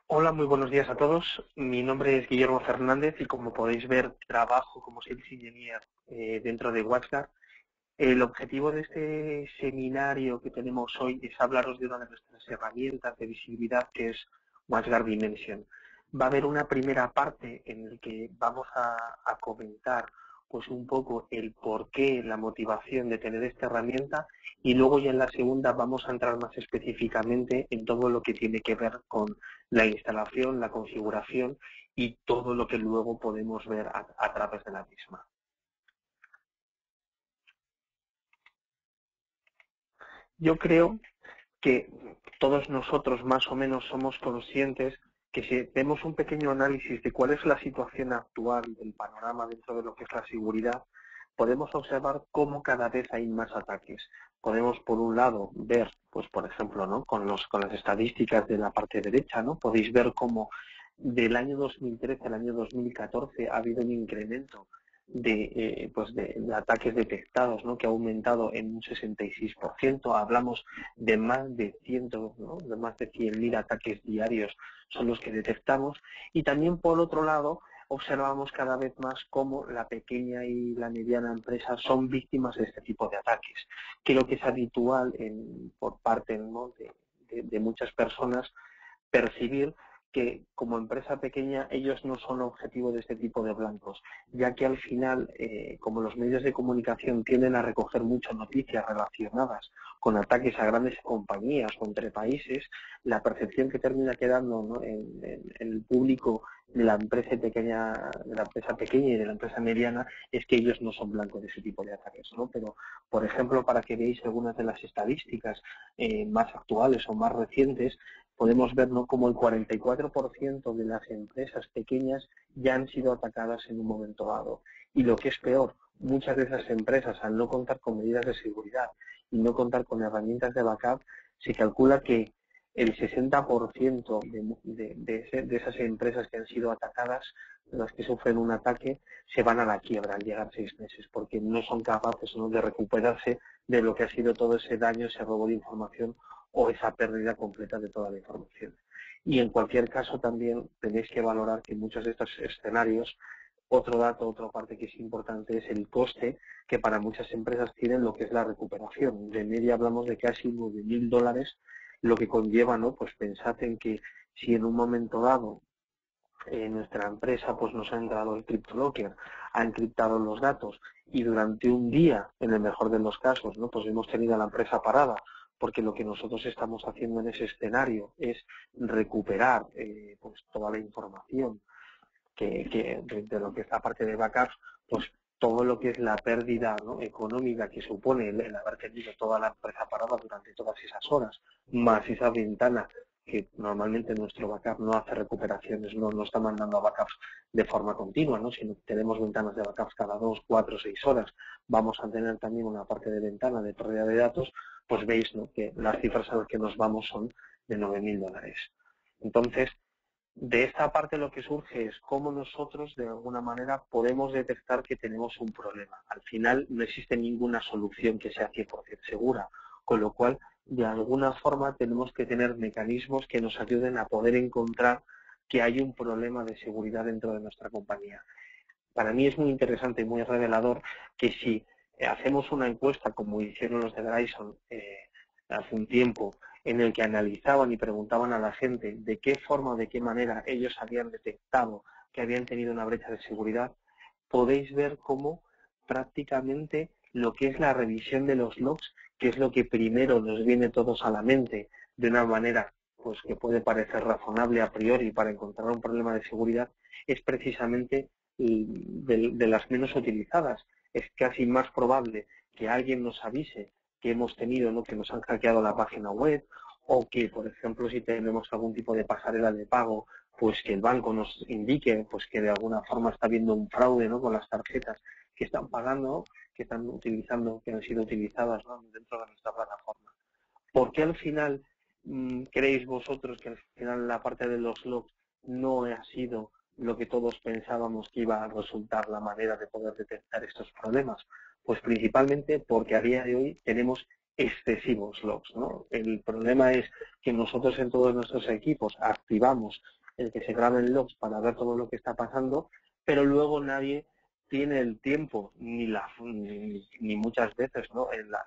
Hola, muy buenos días a todos. Mi nombre es Guillermo Fernández y como podéis ver, trabajo como Sales Engineer dentro de WatchGuard. El objetivo de este seminario que tenemos hoy es hablaros de una de nuestras herramientas de visibilidad que es WatchGuard Dimension. Va a haber una primera parte en la que vamos a comentar pues un poco el porqué, la motivación de tener esta herramienta y luego ya en la segunda vamos a entrar más específicamente en todo lo que tiene que ver con la instalación, la configuración y todo lo que luego podemos ver a través de la misma. Yo creo que todos nosotros más o menos somos conscientes que si hacemos un pequeño análisis de cuál es la situación actual del panorama dentro de lo que es la seguridad, podemos observar cómo cada vez hay más ataques. Podemos, por un lado, ver, pues por ejemplo, ¿no? con las estadísticas de la parte derecha, ¿no? Podéis ver cómo del año 2013 al año 2014 ha habido un incremento de ataques detectados, ¿no? Que ha aumentado en un 66%. Hablamos de más de 100, ¿no? De más de 100.000 ataques diarios son los que detectamos. Y también, por otro lado, observamos cada vez más cómo la pequeña y la mediana empresa son víctimas de este tipo de ataques. Creo que es habitual por parte, ¿no? de muchas personas percibir que como empresa pequeña ellos no son objetivo de este tipo de blancos, ya que al final, como los medios de comunicación tienden a recoger muchas noticias relacionadas con ataques a grandes compañías o entre países, la percepción que termina quedando, ¿no? en el público de la empresa pequeña, y de la empresa mediana es que ellos no son blancos de ese tipo de ataques, ¿no? Pero, por ejemplo, para que veáis algunas de las estadísticas más actuales o más recientes, podemos ver, ¿no?, como el 44% de las empresas pequeñas ya han sido atacadas en un momento dado. Y lo que es peor, muchas de esas empresas, al no contar con medidas de seguridad y no contar con herramientas de backup, se calcula que el 60% de esas empresas que han sido atacadas, las que sufren un ataque, se van a la quiebra al llegar 6 meses, porque no son capaces, ¿no?, de recuperarse de lo que ha sido todo ese daño, ese robo de información o esa pérdida completa de toda la información. Y en cualquier caso también tenéis que valorar que en muchos de estos escenarios, otro dato, otra parte que es importante es el coste que para muchas empresas tienen lo que es la recuperación. De media hablamos de casi $9.000, lo que conlleva, ¿no? Pues pensad en que si en un momento dado nuestra empresa pues nos ha entrado el CryptoLocker, ha encriptado los datos y durante un día, en el mejor de los casos, ¿no?, pues hemos tenido a la empresa parada porque lo que nosotros estamos haciendo en ese escenario es recuperar pues toda la información que de lo que es la parte de backups, pues todo lo que es la pérdida, ¿no?, económica que supone el haber tenido toda la empresa parada durante todas esas horas, más esa ventana que normalmente nuestro backup no hace recuperaciones, no está mandando a backups de forma continua, ¿no?, sino que tenemos ventanas de backups cada 2, 4, 6 horas. Vamos a tener también una parte de ventana de pérdida de datos, pues veis, ¿no?, que las cifras a las que nos vamos son de $9.000. Entonces, de esta parte lo que surge es cómo nosotros de alguna manera podemos detectar que tenemos un problema. Al final no existe ninguna solución que sea 100% segura, con lo cual de alguna forma tenemos que tener mecanismos que nos ayuden a poder encontrar que hay un problema de seguridad dentro de nuestra compañía. Para mí es muy interesante y muy revelador que si hacemos una encuesta como hicieron los de Verizon hace un tiempo, en el que analizaban y preguntaban a la gente de qué forma o de qué manera ellos habían detectado que habían tenido una brecha de seguridad, podéis ver cómo prácticamente lo que es la revisión de los logs, que es lo que primero nos viene todos a la mente de una manera pues que puede parecer razonable a priori para encontrar un problema de seguridad, es precisamente de las menos utilizadas. Es casi más probable que alguien nos avise que hemos tenido, ¿no?, que nos han hackeado la página web, o que, por ejemplo, si tenemos algún tipo de pasarela de pago, pues que el banco nos indique pues que de alguna forma está habiendo un fraude, ¿no?, con las tarjetas que están pagando, que están utilizando, que han sido utilizadas, ¿no?, dentro de nuestra plataforma. ¿Por qué al final creéis vosotros que al final la parte de los logs no ha sido lo que todos pensábamos que iba a resultar la manera de poder detectar estos problemas? Pues principalmente porque a día de hoy tenemos excesivos logs, ¿no? El problema es que nosotros en todos nuestros equipos activamos el que se graben logs para ver todo lo que está pasando, pero luego nadie tiene el tiempo ni muchas veces, ¿no?, en la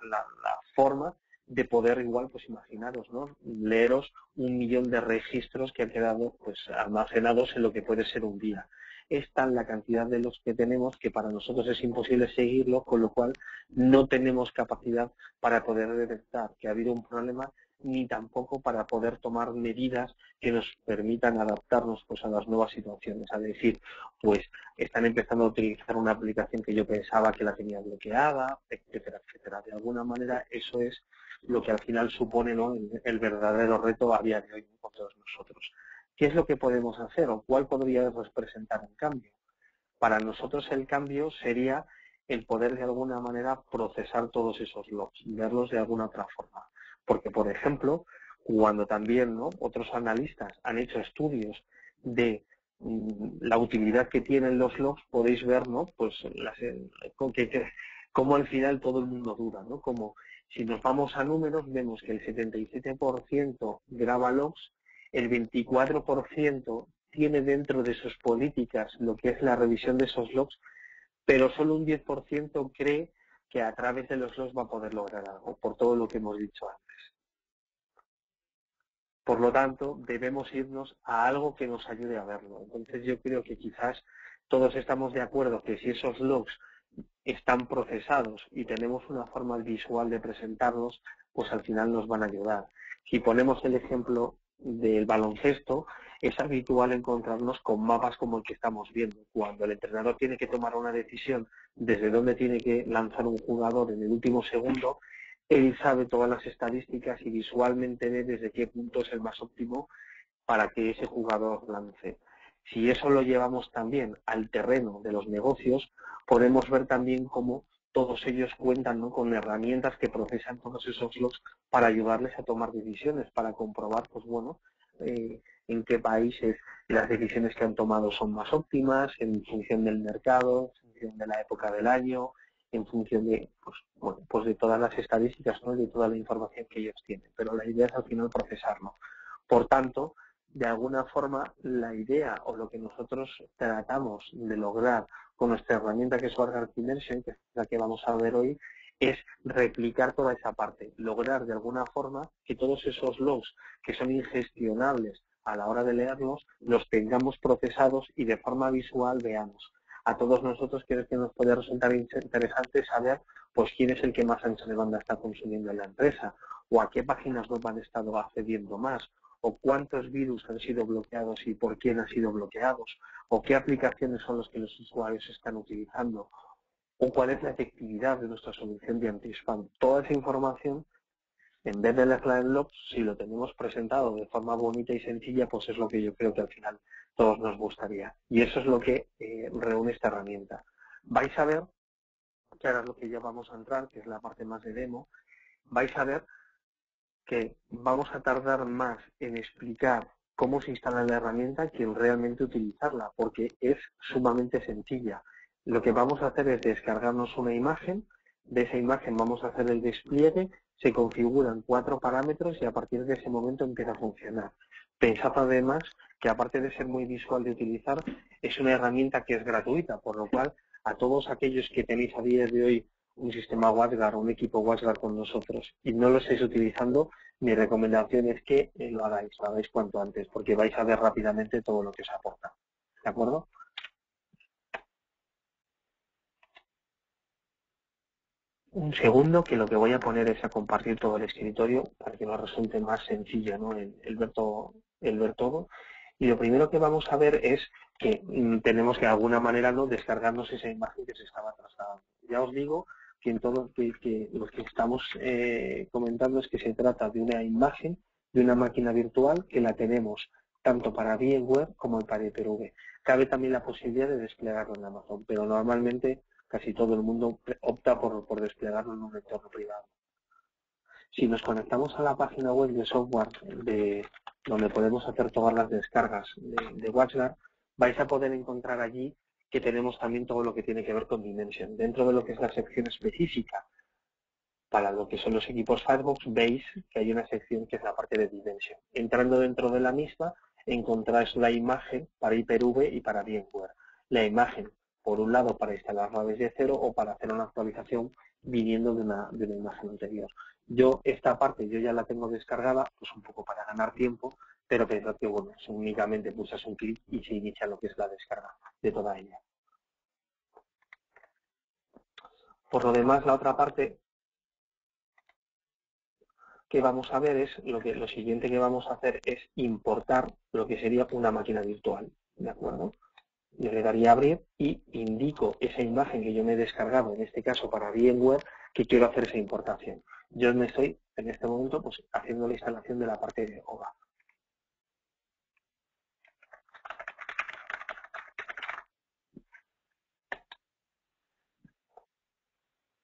forma de poder, igual, pues imaginaros, ¿no?, leeros 1.000.000 de registros que han quedado pues almacenados en lo que puede ser un día. Es tan la cantidad de logs que tenemos que para nosotros es imposible seguirlo, con lo cual no tenemos capacidad para poder detectar que ha habido un problema, ni tampoco para poder tomar medidas que nos permitan adaptarnos pues a las nuevas situaciones. Es decir, pues están empezando a utilizar una aplicación que yo pensaba que la tenía bloqueada, etcétera, etcétera. De alguna manera eso es lo que al final supone, ¿no?, el verdadero reto a día de hoy con todos nosotros. ¿Qué es lo que podemos hacer o cuál podría representar un cambio? Para nosotros el cambio sería el poder de alguna manera procesar todos esos logs, verlos de alguna otra forma. Porque, por ejemplo, cuando también, ¿no?, otros analistas han hecho estudios de la utilidad que tienen los logs, podéis ver, ¿no?, pues cómo al final todo el mundo dura, ¿no? Como si nos vamos a números, vemos que el 77% graba logs, el 24% tiene dentro de sus políticas lo que es la revisión de esos logs, pero solo un 10% cree que a través de los logs va a poder lograr algo, por todo lo que hemos dicho antes. Por lo tanto, debemos irnos a algo que nos ayude a verlo. Entonces yo creo que quizás todos estamos de acuerdo que si esos logs están procesados y tenemos una forma visual de presentarlos, pues al final nos van a ayudar. Si ponemos el ejemplo del baloncesto, es habitual encontrarnos con mapas como el que estamos viendo. Cuando el entrenador tiene que tomar una decisión desde dónde tiene que lanzar un jugador en el último segundo, él sabe todas las estadísticas y visualmente ve desde qué punto es el más óptimo para que ese jugador lance. Si eso lo llevamos también al terreno de los negocios, podemos ver también cómo todos ellos cuentan, ¿no?, con herramientas que procesan todos esos logs para ayudarles a tomar decisiones, para comprobar, pues bueno, en qué países las decisiones que han tomado son más óptimas, en función del mercado, en función de la época del año, en función de, pues, bueno, pues de todas las estadísticas, ¿no?, de toda la información que ellos tienen. Pero la idea es al final procesarlo. Por tanto, de alguna forma, la idea o lo que nosotros tratamos de lograr con nuestra herramienta que es WatchGuard Immersion, que es la que vamos a ver hoy, es replicar toda esa parte, lograr de alguna forma que todos esos logs que son ingestionables a la hora de leerlos, los tengamos procesados y de forma visual veamos. A todos nosotros creo que nos puede resultar interesante saber pues quién es el que más ancho de banda está consumiendo en la empresa, o a qué páginas web han estado accediendo más, o cuántos virus han sido bloqueados y por quién han sido bloqueados, o qué aplicaciones son los que los usuarios están utilizando, o cuál es la efectividad de nuestra solución de anti-spam. Toda esa información, en vez de leerla en logs, si lo tenemos presentado de forma bonita y sencilla, pues es lo que yo creo que al final todos nos gustaría. Y eso es lo que reúne esta herramienta. Vais a ver, que ahora es lo que ya vamos a entrar, que es la parte más de demo, vais a ver que vamos a tardar más en explicar cómo se instala la herramienta que en realmente utilizarla, porque es sumamente sencilla. Lo que vamos a hacer es descargarnos una imagen, de esa imagen vamos a hacer el despliegue, se configuran 4 parámetros y a partir de ese momento empieza a funcionar. Pensad además que aparte de ser muy visual de utilizar, es una herramienta que es gratuita, por lo cual a todos aquellos que tenéis a día de hoy un sistema WatchGuard o un equipo WatchGuard con nosotros y no lo estáis utilizando, mi recomendación es que lo hagáis cuanto antes, porque vais a ver rápidamente todo lo que os aporta. ¿De acuerdo? Un segundo, que lo que voy a poner es a compartir todo el escritorio para que nos resulte más sencillo, ¿no?, el ver todo. Y lo primero que vamos a ver es que tenemos que de alguna manera, ¿no?, descargarnos esa imagen que se estaba trasladando. Ya os digo que en todo que lo que estamos comentando es que se trata de una imagen de una máquina virtual que la tenemos tanto para VMware como para Hyper-V. Cabe también la posibilidad de desplegarlo en Amazon, pero normalmente casi todo el mundo opta por desplegarlo en un entorno privado. Si nos conectamos a la página web de software donde podemos hacer todas las descargas de WatchGuard, vais a poder encontrar allí que tenemos también todo lo que tiene que ver con Dimension. Dentro de lo que es la sección específica Para lo que son los equipos Firebox, veis que hay una sección que es la parte de Dimension. Entrando dentro de la misma, encontráis la imagen para Hyper-V y para VMware. La imagen, por un lado, para instalarla desde cero o para hacer una actualización viniendo de una imagen anterior. Yo esta parte yo ya la tengo descargada, pues un poco para ganar tiempo, pero pensad que bueno, únicamente pulsas un clic y se inicia lo que es la descarga de toda ella. Por lo demás, la otra parte que vamos a ver es lo siguiente que vamos a hacer es importar lo que sería una máquina virtual, ¿de acuerdo? Yo le daría a abrir y indico esa imagen que yo me he descargado, en este caso para VMware, que quiero hacer esa importación. Yo me estoy, en este momento, pues haciendo la instalación de la parte de OVA.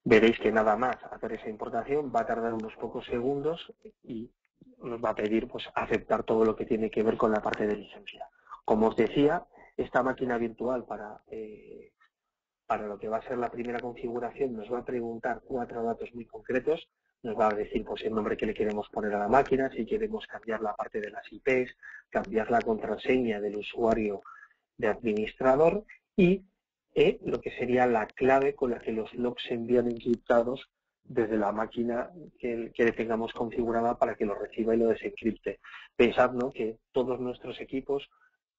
Veréis que nada más hacer esa importación va a tardar unos pocos segundos y nos va a pedir pues aceptar todo lo que tiene que ver con la parte de licencia. Como os decía, esta máquina virtual para lo que va a ser la primera configuración nos va a preguntar 4 datos muy concretos. Nos va a decir pues el nombre que le queremos poner a la máquina, si queremos cambiar la parte de las IPs, cambiar la contraseña del usuario de administrador y lo que sería la clave con la que los logs se envían encriptados desde la máquina que tengamos configurada para que lo reciba y lo desencripte. Pensad, ¿no?, que todos nuestros equipos,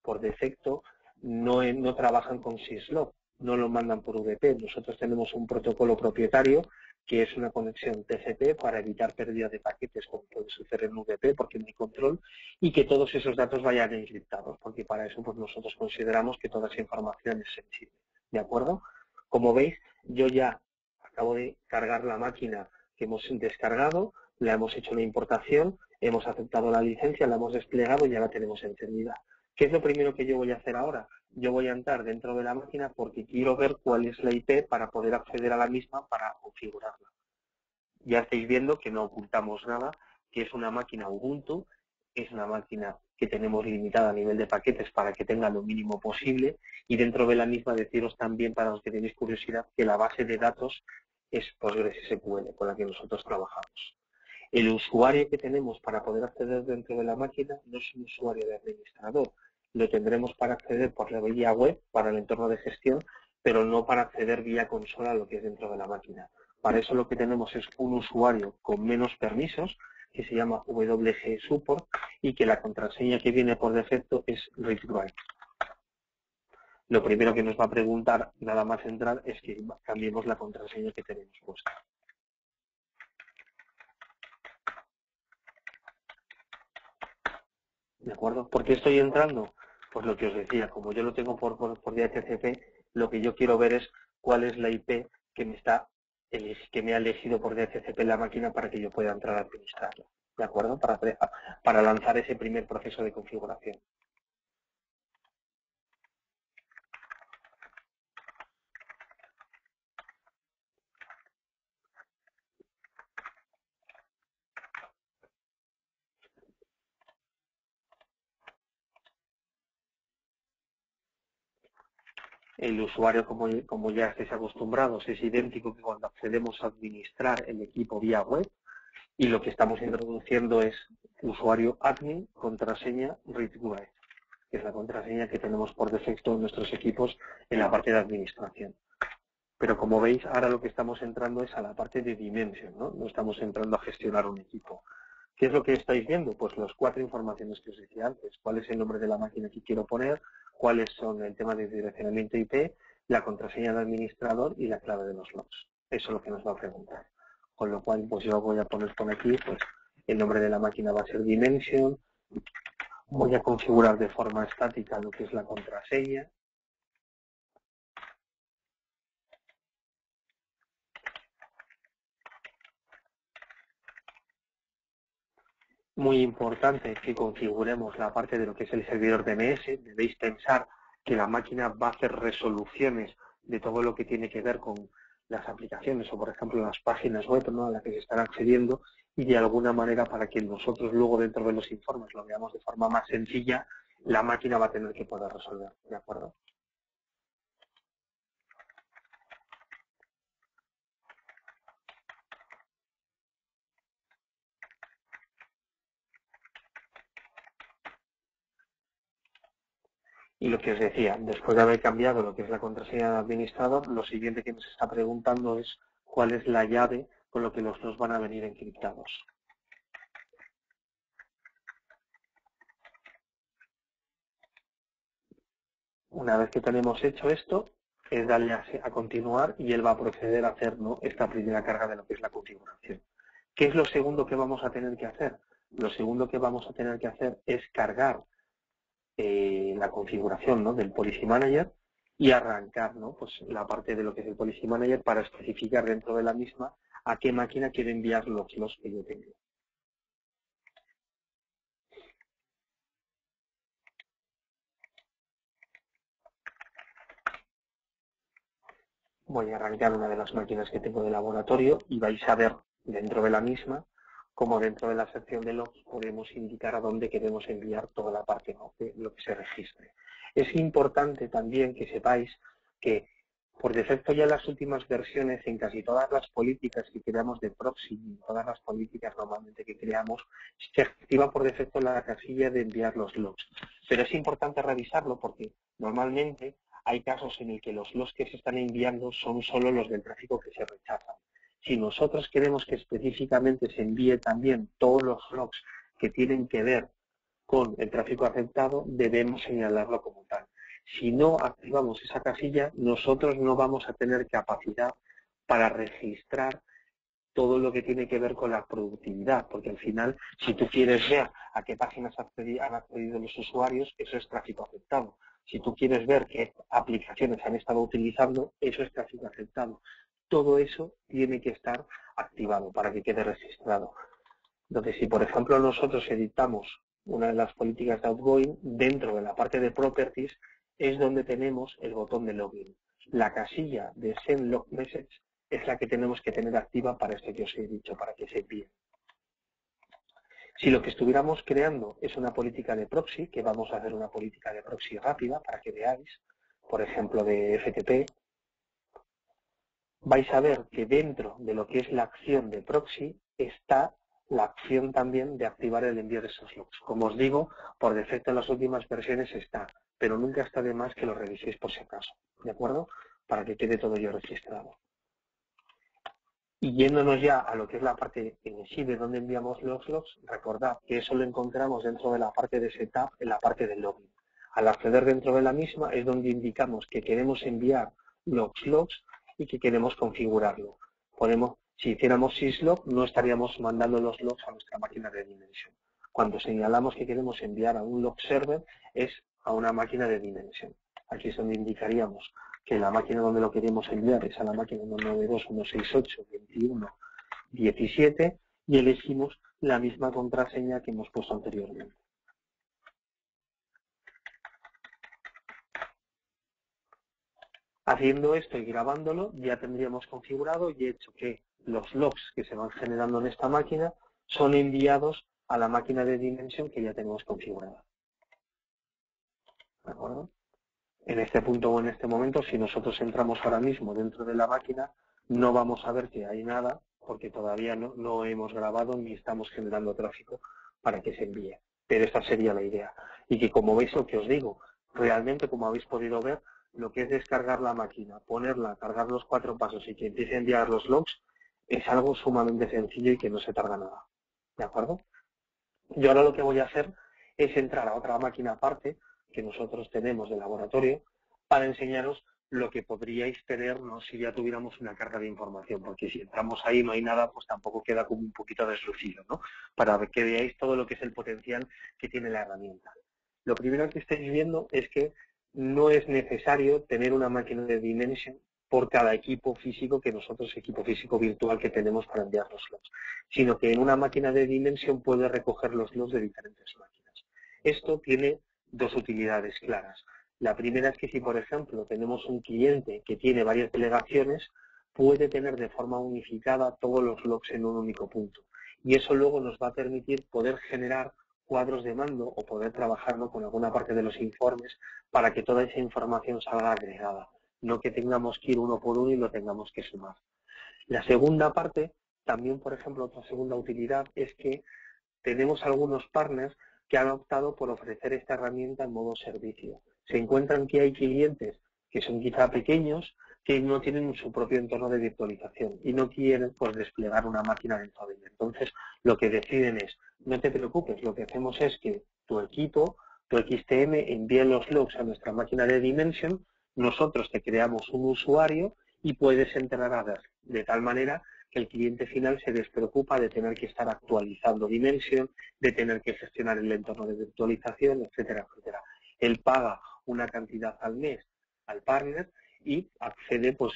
por defecto, no trabajan con syslog, no lo mandan por VP. Nosotros tenemos un protocolo propietario que es una conexión TCP para evitar pérdida de paquetes como puede suceder en VP porque no hay control y que todos esos datos vayan encriptados porque para eso pues nosotros consideramos que toda esa información es sensible. ¿De acuerdo? Como veis, yo ya acabo de cargar la máquina que hemos descargado, la hemos hecho una importación, hemos aceptado la licencia, la hemos desplegado y ya la tenemos encendida. ¿Qué es lo primero que yo voy a hacer ahora? Yo voy a entrar dentro de la máquina porque quiero ver cuál es la IP para poder acceder a la misma para configurarla. Ya estáis viendo que no ocultamos nada, que es una máquina Ubuntu, es una máquina que tenemos limitada a nivel de paquetes para que tenga lo mínimo posible y dentro de la misma deciros también, para los que tenéis curiosidad, que la base de datos es PostgreSQL con la que nosotros trabajamos. El usuario que tenemos para poder acceder dentro de la máquina no es un usuario de administrador. Lo tendremos para acceder por la vía web, para el entorno de gestión, pero no para acceder vía consola a lo que es dentro de la máquina. Para eso lo que tenemos es un usuario con menos permisos, que se llama WG Support, y que la contraseña que viene por defecto es read-write. Lo primero que nos va a preguntar, nada más entrar, es que cambiemos la contraseña que tenemos puesta. ¿De acuerdo? ¿Por qué estoy entrando? Pues lo que os decía, como yo lo tengo por DHCP, lo que yo quiero ver es cuál es la IP que me ha elegido por DHCP la máquina para que yo pueda entrar a administrarla. ¿De acuerdo? Para lanzar ese primer proceso de configuración. El usuario, como ya estáis acostumbrados, es idéntico que cuando accedemos a administrar el equipo vía web, y lo que estamos introduciendo es usuario admin, contraseña read-write, que es la contraseña que tenemos por defecto en nuestros equipos en la parte de administración. Pero como veis, ahora lo que estamos entrando es a la parte de Dimension, ¿no? No estamos entrando a gestionar un equipo. ¿Qué es lo que estáis viendo? Pues las 4 informaciones que os decía antes. ¿Cuál es el nombre de la máquina que quiero poner? ¿Cuáles son el tema de direccionamiento IP? La contraseña de administrador y la clave de los logs. Eso es lo que nos va a preguntar. Con lo cual, pues yo voy a poner por aquí, pues el nombre de la máquina va a ser Dimension. Voy a configurar de forma estática lo que es la contraseña. Muy importante que configuremos la parte de lo que es el servidor DNS. Debéis pensar que la máquina va a hacer resoluciones de todo lo que tiene que ver con las aplicaciones o, por ejemplo, las páginas web, ¿no?, a las que se están accediendo, y de alguna manera, para que nosotros luego dentro de los informes lo veamos de forma más sencilla, la máquina va a tener que poder resolver. ¿De acuerdo? Y lo que os decía, después de haber cambiado lo que es la contraseña de administrador, lo siguiente que nos está preguntando es cuál es la llave con lo que los dos van a venir encriptados. Una vez que tenemos hecho esto, es darle a continuar y él va a proceder a hacer, ¿no?, esta primera carga de lo que es la configuración. ¿Qué es lo segundo que vamos a tener que hacer? Lo segundo que vamos a tener que hacer es cargar la configuración, ¿no?, del Policy Manager y arrancar, ¿no?, pues la parte de lo que es el Policy Manager para especificar dentro de la misma a qué máquina quiero enviar los que yo tengo. Voy a arrancar una de las máquinas que tengo de laboratorio y vais a ver dentro de la misma como dentro de la sección de logs podemos indicar a dónde queremos enviar toda la parte, ¿no?, de lo que se registre. Es importante también que sepáis que por defecto ya en las últimas versiones, en casi todas las políticas que creamos de proxy, en todas las políticas normalmente que creamos, se activa por defecto la casilla de enviar los logs. Pero es importante revisarlo porque normalmente hay casos en el que los logs que se están enviando son solo los del tráfico que se rechazan. Si nosotros queremos que específicamente se envíe también todos los logs que tienen que ver con el tráfico aceptado, debemos señalarlo como tal. Si no activamos esa casilla, nosotros no vamos a tener capacidad para registrar todo lo que tiene que ver con la productividad, porque al final, si tú quieres ver a qué páginas han accedido los usuarios, eso es tráfico aceptado. Si tú quieres ver qué aplicaciones han estado utilizando, eso es tráfico aceptado. Todo eso tiene que estar activado para que quede registrado. Entonces, si por ejemplo nosotros editamos una de las políticas de outgoing, dentro de la parte de properties es donde tenemos el botón de login. La casilla de send log message es la que tenemos que tener activa para esto que os he dicho, para que se envíe. Si lo que estuviéramos creando es una política de proxy, que vamos a hacer una política de proxy rápida para que veáis, por ejemplo de FTP, vais a ver que dentro de lo que es la acción de proxy está la acción también de activar el envío de esos logs. Como os digo, por defecto en las últimas versiones está, pero nunca está de más que lo reviséis por si acaso, ¿de acuerdo? Para que quede todo ello registrado. Y yéndonos ya a lo que es la parte en sí de donde enviamos los logs, recordad que eso lo encontramos dentro de la parte de setup, en la parte del login. Al acceder dentro de la misma es donde indicamos que queremos enviar los logs y que queremos configurarlo. Si hiciéramos syslog, no estaríamos mandando los logs a nuestra máquina de Dimension. Cuando señalamos que queremos enviar a un log server, es a una máquina de Dimension. Aquí es donde indicaríamos que la máquina donde lo queremos enviar es a la máquina 192.168.21.17 y elegimos la misma contraseña que hemos puesto anteriormente. Haciendo esto y grabándolo, ya tendríamos configurado y hecho que los logs que se van generando en esta máquina son enviados a la máquina de Dimension que ya tenemos configurada. ¿De acuerdo? En este punto o en este momento, si nosotros entramos ahora mismo dentro de la máquina, no vamos a ver que hay nada porque todavía no hemos grabado ni estamos generando tráfico para que se envíe. Pero esta sería la idea. Y que como veis lo que os digo, realmente como habéis podido ver, lo que es descargar la máquina, ponerla, cargar los 4 pasos y que empiece a enviar los logs, es algo sumamente sencillo y que no se tarda nada. ¿De acuerdo? Yo ahora lo que voy a hacer es entrar a otra máquina aparte que nosotros tenemos de laboratorio para enseñaros lo que podríais tener, ¿no?, si ya tuviéramos una carga de información, porque si entramos ahí y no hay nada, pues tampoco queda como un poquito deslucido, ¿no? Para que veáis todo lo que es el potencial que tiene la herramienta. Lo primero que estáis viendo es que no es necesario tener una máquina de Dimension por cada equipo físico equipo físico virtual que tenemos para enviar los logs, sino que en una máquina de Dimension puede recoger los logs de diferentes máquinas. Esto tiene dos utilidades claras. La primera es que si, por ejemplo, tenemos un cliente que tiene varias delegaciones, puede tener de forma unificada todos los logs en un único punto. Y eso luego nos va a permitir poder generar cuadros de mando o poder trabajarlo con alguna parte de los informes para que toda esa información salga agregada. No que tengamos que ir uno por uno y lo tengamos que sumar. La segunda parte, también por ejemplo, otra segunda utilidad es que tenemos algunos partners que han optado por ofrecer esta herramienta en modo servicio. Se encuentran que hay clientes que son quizá pequeños, que no tienen su propio entorno de virtualización y no quieren pues desplegar una máquina dentro de ella. Entonces, lo que deciden es, no te preocupes, lo que hacemos es que tu equipo, tu XTM, envíe los logs a nuestra máquina de Dimension, nosotros te creamos un usuario y puedes entrar a ver, de tal manera que el cliente final se despreocupa de tener que estar actualizando Dimension, de tener que gestionar el entorno de virtualización, etcétera, etcétera. Él paga una cantidad al mes al partner y accede pues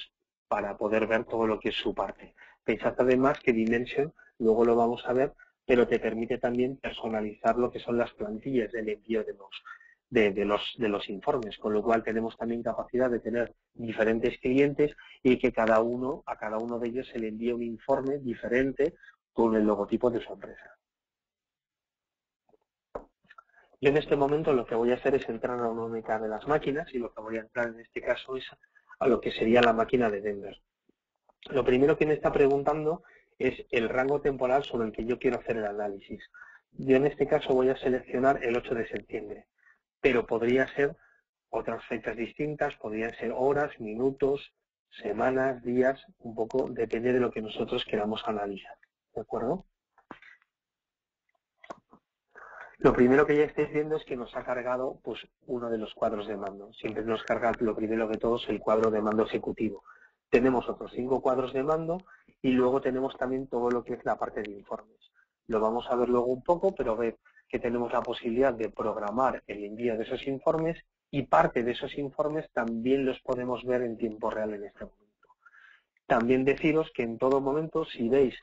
para poder ver todo lo que es su parte. Pensad además que Dimension, luego lo vamos a ver, pero te permite también personalizar lo que son las plantillas del envío de los informes, con lo cual tenemos también capacidad de tener diferentes clientes y que a cada uno de ellos se le envíe un informe diferente con el logotipo de su empresa. Yo en este momento lo que voy a hacer es entrar a una única de las máquinas y lo que voy a entrar en este caso es a lo que sería la máquina de Denver. Lo primero que me está preguntando es el rango temporal sobre el que yo quiero hacer el análisis. Yo en este caso voy a seleccionar el 8 de septiembre, pero podría ser otras fechas distintas, podrían ser horas, minutos, semanas, días, un poco depende de lo que nosotros queramos analizar. ¿De acuerdo? Lo primero que ya estáis viendo es que nos ha cargado pues uno de los cuadros de mando. Siempre nos carga lo primero que todo es el cuadro de mando ejecutivo. Tenemos otros 5 cuadros de mando y luego tenemos también todo lo que es la parte de informes. Lo vamos a ver luego un poco, pero ver que tenemos la posibilidad de programar el envío de esos informes y parte de esos informes también los podemos ver en tiempo real en este momento. También deciros que en todo momento, si veis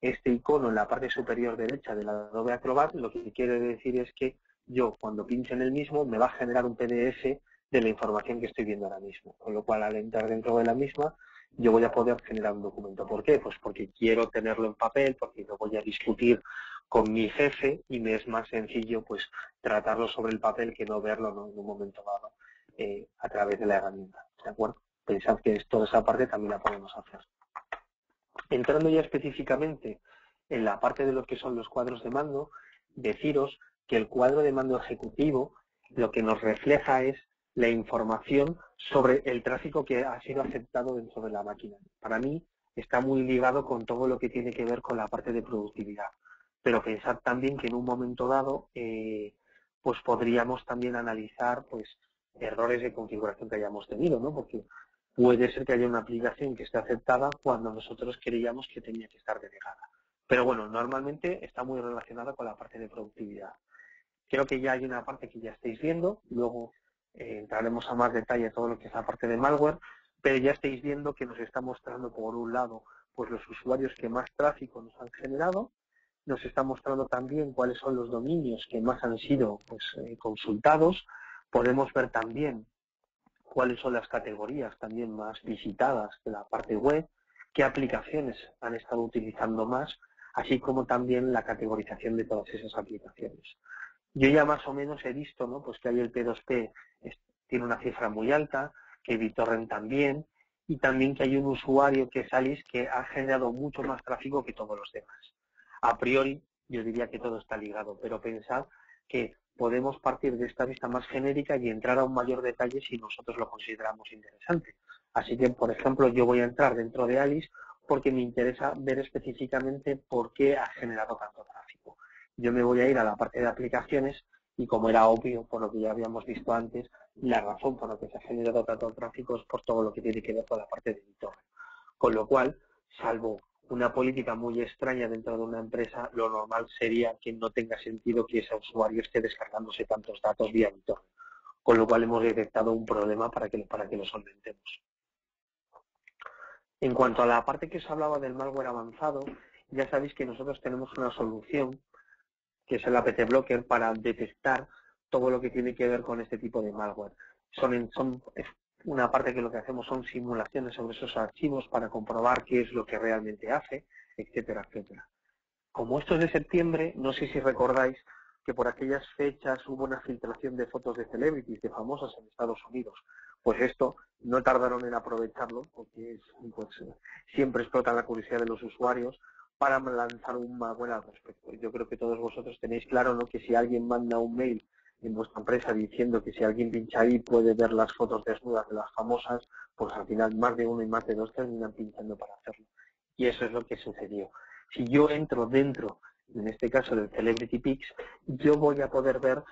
este icono en la parte superior derecha del Adobe Acrobat, lo que quiere decir es que yo cuando pincho en el mismo me va a generar un PDF de la información que estoy viendo ahora mismo. Con lo cual al entrar dentro de la misma yo voy a poder generar un documento. ¿Por qué? Pues porque quiero tenerlo en papel, porque lo voy a discutir con mi jefe y me es más sencillo pues tratarlo sobre el papel que no verlo, ¿no?, en un momento dado a través de la herramienta. ¿De acuerdo? Pensad que toda esa parte también la podemos hacer. Entrando ya específicamente en la parte de lo que son los cuadros de mando, deciros que el cuadro de mando ejecutivo lo que nos refleja es la información sobre el tráfico que ha sido aceptado dentro de la máquina. Para mí está muy ligado con todo lo que tiene que ver con la parte de productividad. Pero pensad también que en un momento dado pues podríamos también analizar pues errores de configuración que hayamos tenido, ¿no? Porque puede ser que haya una aplicación que esté aceptada cuando nosotros creíamos que tenía que estar denegada. Pero bueno, normalmente está muy relacionada con la parte de productividad. Creo que ya hay una parte que ya estáis viendo, luego entraremos a más detalle en todo lo que es la parte de malware, pero ya estáis viendo que nos está mostrando por un lado pues los usuarios que más tráfico nos han generado, nos está mostrando también cuáles son los dominios que más han sido pues, consultados, podemos ver también cuáles son las categorías también más visitadas de la parte web, qué aplicaciones han estado utilizando más, así como también la categorización de todas esas aplicaciones. Yo ya más o menos he visto, ¿no?, pues que ahí el P2P tiene una cifra muy alta, que BitTorrent también, y también que hay un usuario que es Alice que ha generado mucho más tráfico que todos los demás. A priori, yo diría que todo está ligado, pero pensad que podemos partir de esta vista más genérica y entrar a un mayor detalle si nosotros lo consideramos interesante. Así que, por ejemplo, yo voy a entrar dentro de Alice porque me interesa ver específicamente por qué ha generado tanto tráfico. Yo me voy a ir a la parte de aplicaciones y, como era obvio, por lo que ya habíamos visto antes, la razón por la que se ha generado tanto tráfico es por todo lo que tiene que ver con la parte de BitTorrent. Con lo cual, salvo una política muy extraña dentro de una empresa, lo normal sería que no tenga sentido que ese usuario esté descargándose tantos datos vía BitTorrent. Con lo cual hemos detectado un problema para que lo solventemos. En cuanto a la parte que os hablaba del malware avanzado, ya sabéis que nosotros tenemos una solución que es el APT Blocker para detectar todo lo que tiene que ver con este tipo de malware. Son una parte que lo que hacemos son simulaciones sobre esos archivos para comprobar qué es lo que realmente hace, etcétera, etcétera. Como esto es de septiembre, no sé si recordáis que por aquellas fechas hubo una filtración de fotos de celebrities, de famosas en Estados Unidos. Pues esto no tardaron en aprovecharlo, porque pues, siempre explota la curiosidad de los usuarios, para lanzar un malware al respecto. Yo creo que todos vosotros tenéis claro, ¿no?, que si alguien manda un mail en vuestra empresa diciendo que si alguien pincha ahí puede ver las fotos desnudas de las famosas, pues al final más de uno y más de dos terminan pinchando para hacerlo. Y eso es lo que sucedió. Si yo entro dentro, en este caso del Celebrity Pics, yo voy a poder ver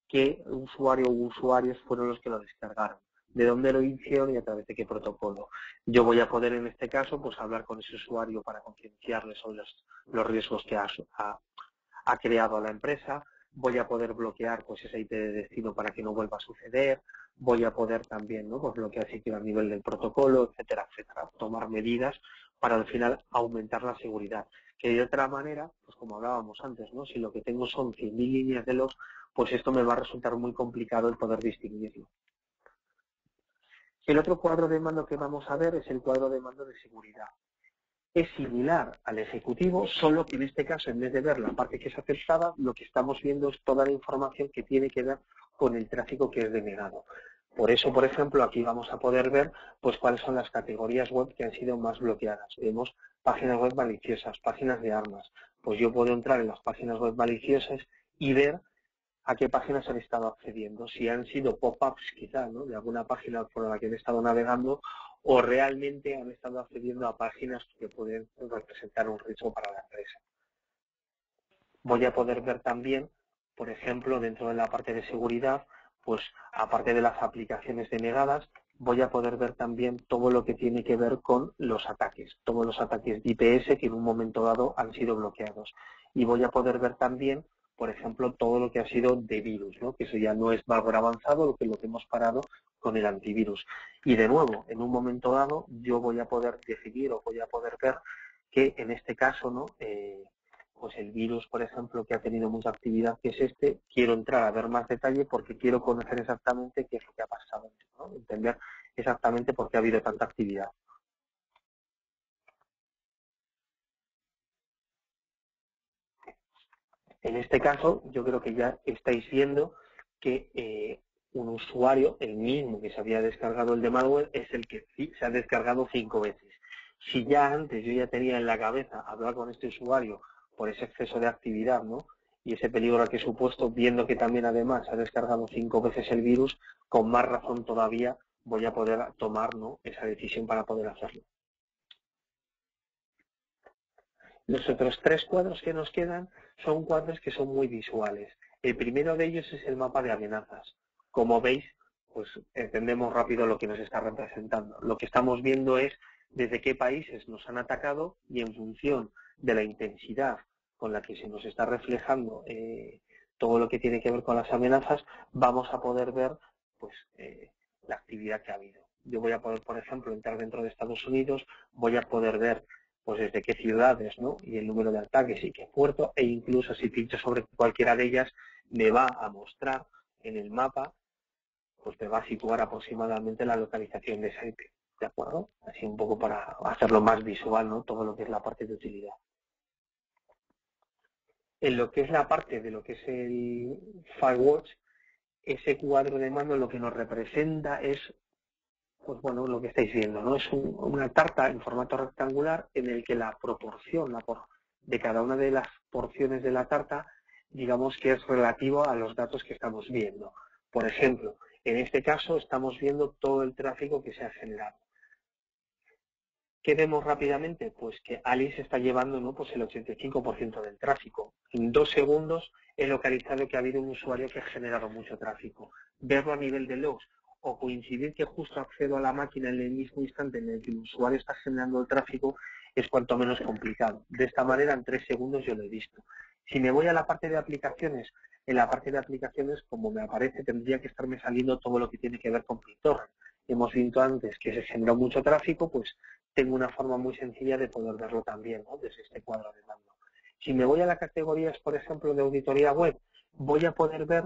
qué usuario u usuarios fueron los que lo descargaron, de dónde lo hicieron y a través de qué protocolo. Yo voy a poder en este caso pues hablar con ese usuario para concienciarle sobre los riesgos que ha creado la empresa, voy a poder bloquear pues esa IP de destino para que no vuelva a suceder, voy a poder también, ¿no?, pues bloquear sitios a nivel del protocolo, etcétera, etcétera, tomar medidas para al final aumentar la seguridad. Que de otra manera, pues como hablábamos antes, ¿no?, si lo que tengo son 100.000 líneas de logs, pues esto me va a resultar muy complicado el poder distinguirlo. El otro cuadro de mando que vamos a ver es el cuadro de mando de seguridad. Es similar al ejecutivo, solo que en este caso, en vez de ver la parte que es aceptada, lo que estamos viendo es toda la información que tiene que ver con el tráfico que es denegado. Por eso, por ejemplo, aquí vamos a poder ver pues cuáles son las categorías web que han sido más bloqueadas. Vemos páginas web maliciosas, páginas de armas. Pues yo puedo entrar en las páginas web maliciosas y ver a qué páginas han estado accediendo, si han sido pop-ups quizá, ¿no?, de alguna página por la que han estado navegando, o realmente han estado accediendo a páginas que pueden representar un riesgo para la empresa. Voy a poder ver también, por ejemplo, dentro de la parte de seguridad, pues aparte de las aplicaciones denegadas, voy a poder ver también todo lo que tiene que ver con los ataques, todos los ataques de IPS que en un momento dado han sido bloqueados. Y voy a poder ver también, por ejemplo, todo lo que ha sido de virus, ¿no?, que eso ya no es malware avanzado, lo que hemos parado con el antivirus. Y de nuevo, en un momento dado, yo voy a poder decidir o voy a poder ver que en este caso, ¿no?, pues el virus, por ejemplo, que ha tenido mucha actividad, que es este, quiero entrar a ver más detalle porque quiero conocer exactamente qué es lo que ha pasado, ¿no?, entender exactamente por qué ha habido tanta actividad. En este caso, yo creo que ya estáis viendo que un usuario, el mismo que se había descargado el de malware, es el que se ha descargado 5 veces. Si ya antes yo ya tenía en la cabeza hablar con este usuario por ese exceso de actividad, ¿no?, y ese peligro que he supuesto, viendo que también además ha descargado 5 veces el virus, con más razón todavía voy a poder tomar, ¿no?, esa decisión para poder hacerlo. Los otros 3 cuadros que nos quedan son cuadros que son muy visuales. El primero de ellos es el mapa de amenazas. Como veis, pues entendemos rápido lo que nos está representando. Lo que estamos viendo es desde qué países nos han atacado y en función de la intensidad con la que se nos está reflejando todo lo que tiene que ver con las amenazas, vamos a poder ver pues la actividad que ha habido. Yo voy a poder, por ejemplo, entrar dentro de Estados Unidos, voy a poder ver pues desde qué ciudades, ¿no?, y el número de ataques y qué puerto, e incluso si pincho sobre cualquiera de ellas, me va a mostrar en el mapa, pues me va a situar aproximadamente la localización de esa IP, ¿de acuerdo? Así un poco para hacerlo más visual, ¿no?, todo lo que es la parte de utilidad. En lo que es la parte de lo que es el Firewatch, ese cuadro de mando lo que nos representa es, pues bueno, lo que estáis viendo, ¿no? Es una tarta en formato rectangular en el que la proporción de cada una de las porciones de la tarta, digamos que es relativo a los datos que estamos viendo. Por ejemplo, en este caso estamos viendo todo el tráfico que se ha generado. ¿Qué vemos rápidamente? Pues que Alice está llevando, ¿no?, pues el 85% del tráfico. En 2 segundos he localizado que ha habido un usuario que ha generado mucho tráfico. Verlo a nivel de logs o coincidir que justo accedo a la máquina en el mismo instante en el que el usuario está generando el tráfico es cuanto menos complicado. De esta manera, en 3 segundos yo lo he visto. Si me voy a la parte de aplicaciones, en la parte de aplicaciones, como me aparece, tendría que estarme saliendo todo lo que tiene que ver con BitTorrent. Hemos visto antes que se generó mucho tráfico, pues tengo una forma muy sencilla de poder verlo también, ¿no?, desde este cuadro de mando. Si me voy a las categorías, por ejemplo, de auditoría web, voy a poder ver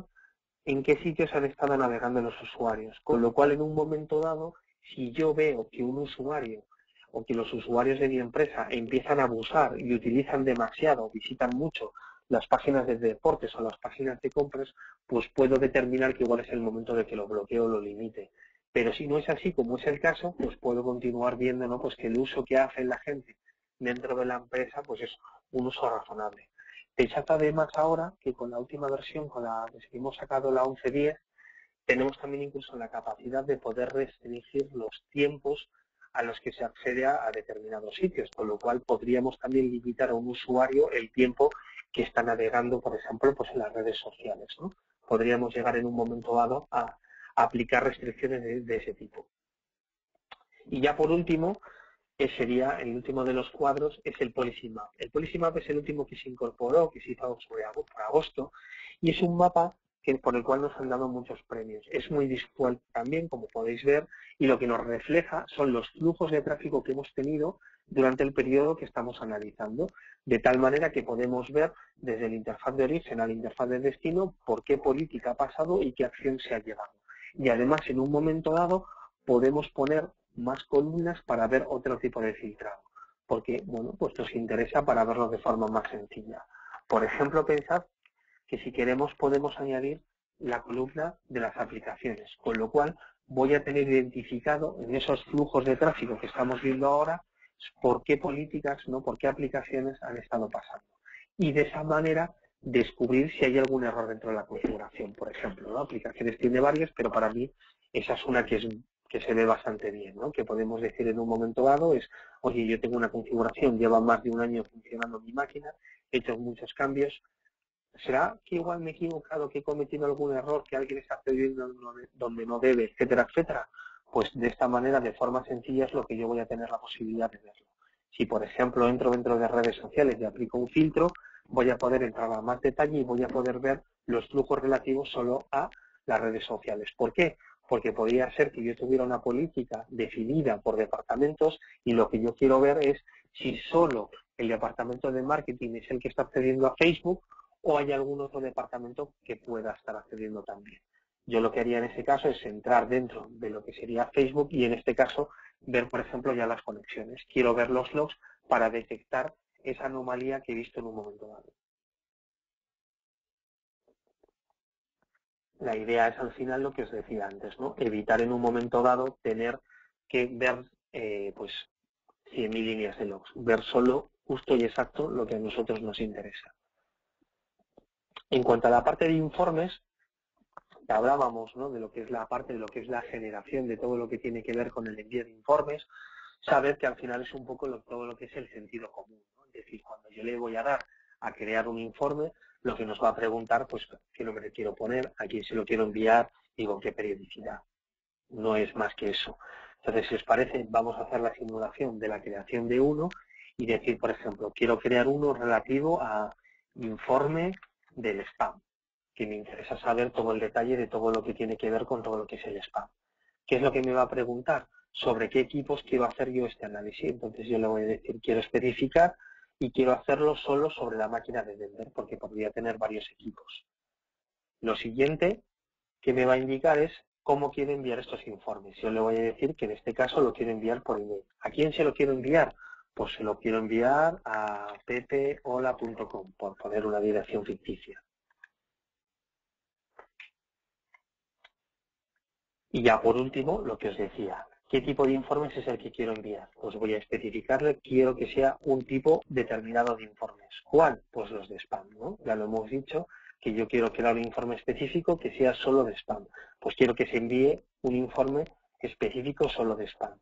en qué sitios han estado navegando los usuarios. Con lo cual, en un momento dado, si yo veo que un usuario o que los usuarios de mi empresa empiezan a abusar y utilizan demasiado o visitan mucho las páginas de deportes o las páginas de compras, pues puedo determinar que igual es el momento de que lo bloquee o lo limite. Pero si no es así, como es el caso, pues puedo continuar viendo, ¿no?, pues que el uso que hace la gente dentro de la empresa, pues es un uso razonable. Pensad además ahora que con la última versión, con la que hemos sacado la 11.10, tenemos también incluso la capacidad de poder restringir los tiempos a los que se accede a determinados sitios, con lo cual podríamos también limitar a un usuario el tiempo que está navegando, por ejemplo, pues en las redes sociales, ¿no? Podríamos llegar en un momento dado a aplicar restricciones de ese tipo. Y ya por último, sería el último de los cuadros, es el Policy Map. El Policy Map es el último que se incorporó, que se hizo por agosto, y es un mapa por el cual nos han dado muchos premios. Es muy visual también, como podéis ver, y lo que nos refleja son los flujos de tráfico que hemos tenido durante el periodo que estamos analizando, de tal manera que podemos ver desde la interfaz de origen a la interfaz de destino por qué política ha pasado y qué acción se ha llevado. Y además, en un momento dado, podemos poner más columnas para ver otro tipo de filtrado, porque bueno, pues nos interesa para verlo de forma más sencilla. Por ejemplo, pensad que si queremos podemos añadir la columna de las aplicaciones, con lo cual voy a tener identificado en esos flujos de tráfico que estamos viendo ahora por qué políticas, ¿no? Por qué aplicaciones han estado pasando. Y de esa manera descubrir si hay algún error dentro de la configuración, por ejemplo, ¿no? Aplicaciones tiene varias, pero para mí esa es una que se ve bastante bien, ¿no? Que podemos decir en un momento dado es, oye, yo tengo una configuración, lleva más de un año funcionando mi máquina, he hecho muchos cambios. ¿Será que igual me he equivocado, que he cometido algún error, que alguien está accediendo donde no debe, etcétera, etcétera? Pues de esta manera, de forma sencilla, es lo que yo voy a tener la posibilidad de verlo. Si, por ejemplo, entro dentro de redes sociales y aplico un filtro, voy a poder entrar a más detalle y voy a poder ver los flujos relativos solo a las redes sociales. ¿Por qué? Porque podría ser que yo tuviera una política definida por departamentos y lo que yo quiero ver es si solo el departamento de marketing es el que está accediendo a Facebook o hay algún otro departamento que pueda estar accediendo también. Yo lo que haría en ese caso es entrar dentro de lo que sería Facebook y en este caso ver, por ejemplo, ya las conexiones. Quiero ver los logs para detectar esa anomalía que he visto en un momento dado. La idea es al final lo que os decía antes, ¿no? Evitar en un momento dado tener que ver pues 100.000 líneas de logs, ver solo justo y exacto lo que a nosotros nos interesa. En cuanto a la parte de informes, hablábamos, ¿no? De lo que es la parte de lo que es la generación de todo lo que tiene que ver con el envío de informes, saber que al final es un poco todo lo que es el sentido común, ¿no? Es decir, cuando yo le voy a dar a crear un informe, lo que nos va a preguntar, pues, qué nombre le quiero poner, a quién se lo quiero enviar y con qué periodicidad. No es más que eso. Entonces, si os parece, vamos a hacer la simulación de la creación de uno y decir, por ejemplo, quiero crear uno relativo a informe del spam, que me interesa saber todo el detalle de todo lo que tiene que ver con todo lo que es el spam. ¿Qué es lo que me va a preguntar? Sobre qué equipos quiero hacer yo este análisis. Entonces yo le voy a decir, quiero especificar y quiero hacerlo solo sobre la máquina de vender, porque podría tener varios equipos. Lo siguiente que me va a indicar es cómo quiero enviar estos informes. Yo le voy a decir que en este caso lo quiero enviar por email. ¿A quién se lo quiero enviar? Pues se lo quiero enviar a pepehola.com, por poner una dirección ficticia. Y ya por último, lo que os decía, ¿qué tipo de informes es el que quiero enviar? Pues voy a especificarle, quiero que sea un tipo determinado de informes. ¿Cuál? Pues los de spam, ¿no? Ya lo hemos dicho, que yo quiero crear un informe específico que sea solo de spam. Pues quiero que se envíe un informe específico solo de spam.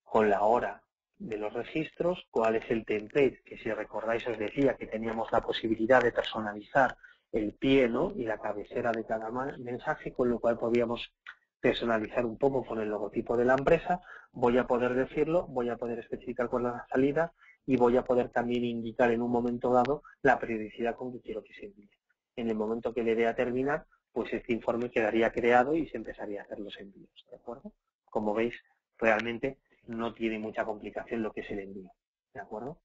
Con la hora de los registros, cuál es el template, que si recordáis os decía que teníamos la posibilidad de personalizar el pie, ¿no? Y la cabecera de cada mensaje, con lo cual podíamos personalizar un poco con el logotipo de la empresa. Voy a poder decirlo, voy a poder especificar cuál es la salida y voy a poder también indicar en un momento dado la periodicidad con que quiero que se envíe. En el momento que le dé a terminar, pues este informe quedaría creado y se empezaría a hacer los envíos, ¿de acuerdo? Como veis, realmente no tiene mucha complicación lo que es el envío, ¿de acuerdo?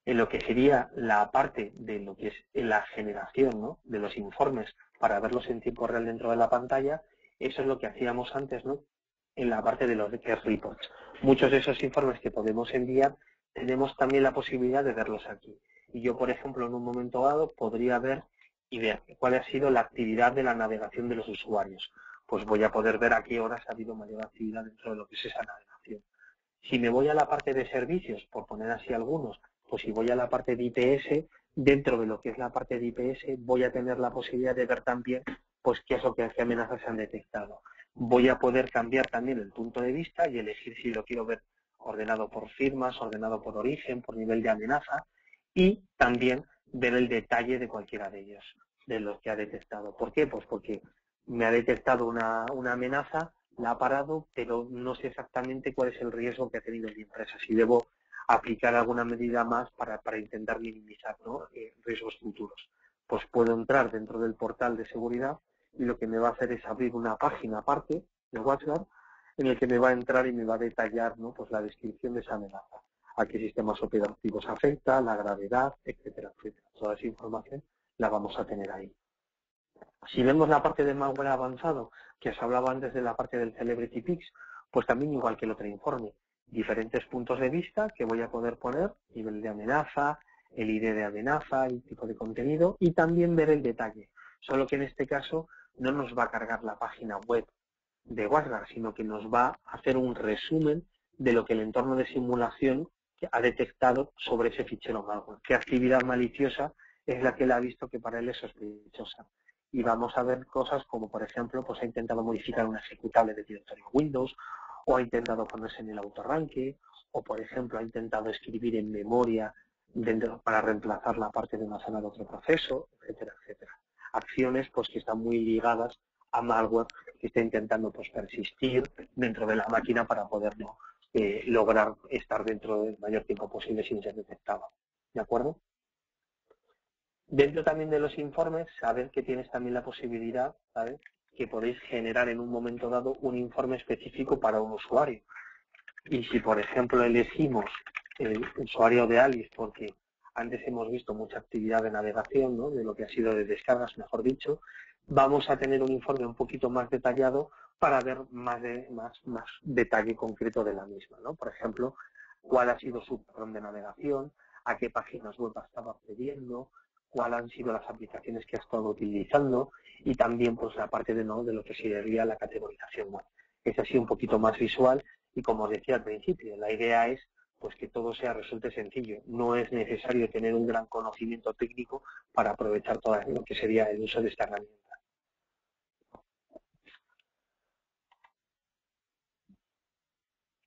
En lo que sería la parte de lo que es la generación, ¿no? De los informes para verlos en tiempo real dentro de la pantalla, eso es lo que hacíamos antes, ¿no? En la parte de los reports. Muchos de esos informes que podemos enviar tenemos también la posibilidad de verlos aquí. Y yo, por ejemplo, en un momento dado podría ver y ver cuál ha sido la actividad de la navegación de los usuarios. Pues voy a poder ver a qué horas ha habido mayor actividad dentro de lo que es esa navegación. Si me voy a la parte de servicios, por poner así algunos, pues si voy a la parte de IPS, dentro de lo que es la parte de IPS, voy a tener la posibilidad de ver también pues qué es lo que qué amenazas se han detectado. Voy a poder cambiar también el punto de vista y elegir si lo quiero ver ordenado por firmas, ordenado por origen, por nivel de amenaza, y también ver el detalle de cualquiera de ellos, de los que ha detectado. ¿Por qué? Pues porque me ha detectado una amenaza, la ha parado, pero no sé exactamente cuál es el riesgo que ha tenido mi empresa, si debo aplicar alguna medida más para intentar minimizar, ¿no?, riesgos futuros. Pues puedo entrar dentro del portal de seguridad y lo que me va a hacer es abrir una página aparte de WatchGuard en el que me va a entrar y me va a detallar, ¿no?, pues la descripción de esa amenaza, a qué sistemas operativos afecta, la gravedad, etcétera, etcétera. Toda esa información la vamos a tener ahí. Si vemos la parte de malware avanzado, que os hablaba antes de la parte del Celebrity Pix, pues también igual que el otro informe, diferentes puntos de vista que voy a poder poner, nivel de amenaza, el ID de amenaza, el tipo de contenido y también ver el detalle. Solo que en este caso no nos va a cargar la página web de WatchGuard, sino que nos va a hacer un resumen de lo que el entorno de simulación ha detectado sobre ese fichero malware. ¿Qué actividad maliciosa es la que él ha visto que para él es sospechosa? Y vamos a ver cosas como, por ejemplo, pues ha intentado modificar un ejecutable del directorio Windows, o ha intentado ponerse en el autoarranque, o, por ejemplo, ha intentado escribir en memoria para reemplazar la parte de una zona de otro proceso, etcétera, etcétera. Acciones pues que están muy ligadas a malware que está intentando pues persistir dentro de la máquina para poder lograr estar dentro del mayor tiempo posible sin ser detectado. ¿De acuerdo? Dentro también de los informes, saber que tienes también la posibilidad, ¿sabes?, que podéis generar en un momento dado un informe específico para un usuario. Y si, por ejemplo, elegimos el usuario de Alice, porque antes hemos visto mucha actividad de navegación, ¿no?, de lo que ha sido de descargas, mejor dicho, vamos a tener un informe un poquito más detallado para ver más detalle concreto de la misma, ¿no? Por ejemplo, cuál ha sido su patrón de navegación, a qué páginas web estaba accediendo, cuáles han sido las aplicaciones que ha estado utilizando y también pues la parte de lo que sería la categorización web. Es así un poquito más visual y, como os decía al principio, la idea es pues que todo resulte sencillo. No es necesario tener un gran conocimiento técnico para aprovechar todo lo que sería el uso de esta herramienta.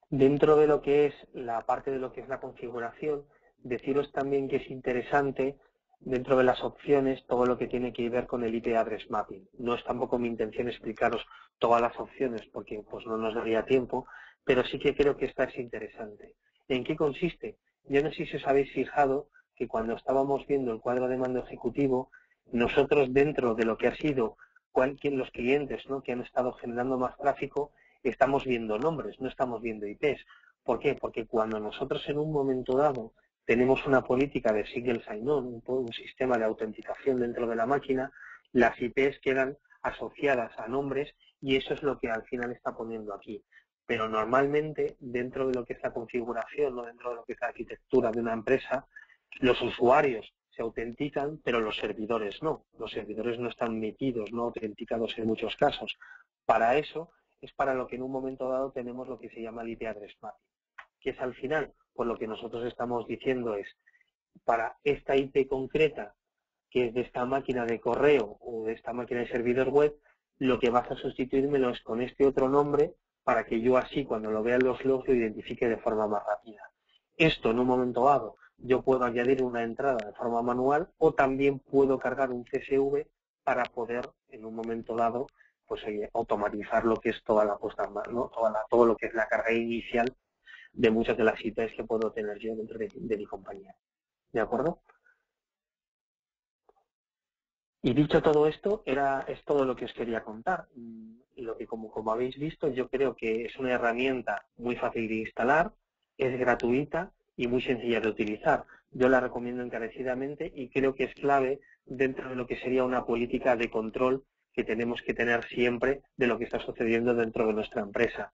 Dentro de lo que es la parte de lo que es la configuración, deciros también que es interesante dentro de las opciones todo lo que tiene que ver con el IP Address Mapping. No es tampoco mi intención explicaros todas las opciones porque pues no nos daría tiempo, pero sí que creo que esta es interesante. ¿En qué consiste? Yo no sé si os habéis fijado que cuando estábamos viendo el cuadro de mando ejecutivo, nosotros dentro de lo que ha sido los clientes, ¿no?, que han estado generando más tráfico, estamos viendo nombres, no estamos viendo IPs. ¿Por qué? Porque cuando nosotros en un momento dado tenemos una política de single sign-on, un sistema de autenticación dentro de la máquina, las IPs quedan asociadas a nombres y eso es lo que al final está poniendo aquí. Pero normalmente, dentro de lo que es la configuración, ¿no?, dentro de lo que es la arquitectura de una empresa, los usuarios se autentican, pero los servidores no. Los servidores no están metidos, no autenticados en muchos casos. Para eso es para lo que en un momento dado tenemos lo que se llama el IP Address Mapping, que es al final, pues lo que nosotros estamos diciendo es, para esta IP concreta, que es de esta máquina de correo o de esta máquina de servidor web, lo que vas a sustituírmelo es con este otro nombre para que yo así, cuando lo vea en los logs, lo identifique de forma más rápida. Esto en un momento dado, yo puedo añadir una entrada de forma manual o también puedo cargar un CSV para poder, en un momento dado, pues automatizar lo que es toda la puesta en mano, ¿no?, todo lo que es la carga inicial de muchas de las IPs que puedo tener yo dentro de mi compañía. ¿De acuerdo? Y dicho todo esto, es todo lo que os quería contar. Y lo que, como habéis visto, yo creo que es una herramienta muy fácil de instalar, es gratuita y muy sencilla de utilizar. Yo la recomiendo encarecidamente y creo que es clave dentro de lo que sería una política de control que tenemos que tener siempre de lo que está sucediendo dentro de nuestra empresa.